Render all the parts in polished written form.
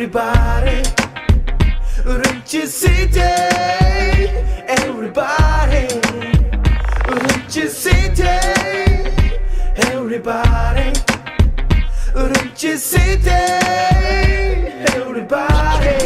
everybody. Urumqi City, everybody. Urumqi City, everybody. Urumqi City, everybody.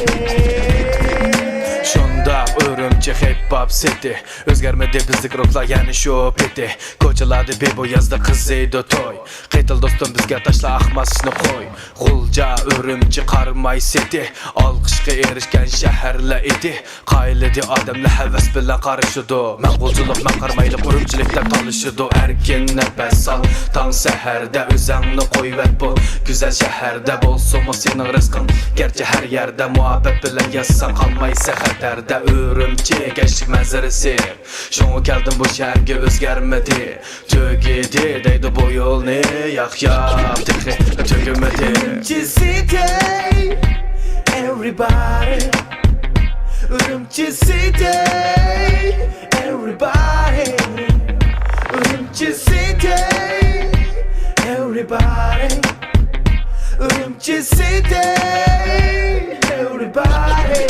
Shunda Urumqi hip hop city. O'zgarmadi bizning ruhlar, ya'ni shu peti. Ko'chalarda bebo'yazda qiziydi to'y. Qaytil do'stim bizga tashla ahmasni qo'y. G'ulja Urumqi qarmay city. Olqishga erishgan shaharlar edi. Qaylidi odamlar havas bilan qarishidi. Maqulchilik maqarmayli Urumqilikdan tolishidi. Erkin nafas ol, tong saharda o'zingni qo'yvat bu. Güzel shaharda bo'lsa-mu sening rizqing. Gerçi har yerda muhabbet bilan yazsan qolmaysa xatarda. Urumqi gençlik manzarasi. Şunu keldim bu shaharga o'zgarmadi. Tugidi deydi bu yo'lni, yaq tixi tugimadi. Urumqi City, everybody. Urumqi City, everybody. Urumqi City, everybody. Urumqi City, everybody.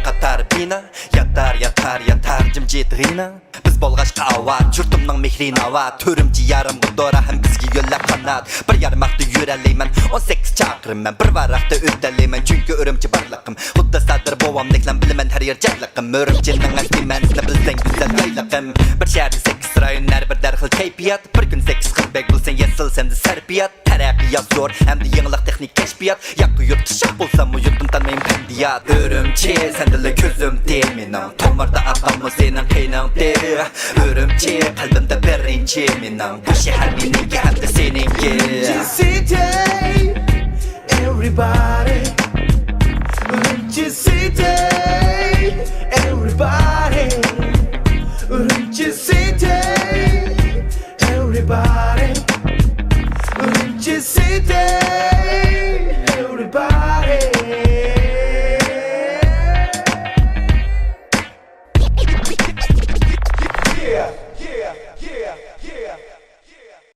Qatar bina yatar jimjit g'ina. Biz bo'lg'ashqa avat yurtimning mehrin avat. Urumqi yarim qudora ham bizga yo'llab qanat. Bir yarmaqda yuralayman 18 chaqirimman. Bir varaqda o'talayman chunki Urumqi barliqim. Xuddi sadir bovamliklan bilaman har yer jarliqim. Urumqining asli ma'nosini bilsang go'zal yayliqim. Bir shaharda 8 rayonlar bir darxil kayfiyat. Bir kun 8 qilbek bilsang yasil senda sarfiyat. Taraqqiyot zo'r hamda yangilik texnik kashfiyat. Yaqqa yurt shaq bo'lsam u yurtim tanmayman pandiyat. Urumqi sendili ko'zim mening. Tomirda aqammi sening qiyningdi. Urumqi qalbimda birinchi mening. Bu shahar meniki hamda seniki. Urumqi City, everybody. Urumqi City, everybody. Urumqi City, everybody. Urumqi City.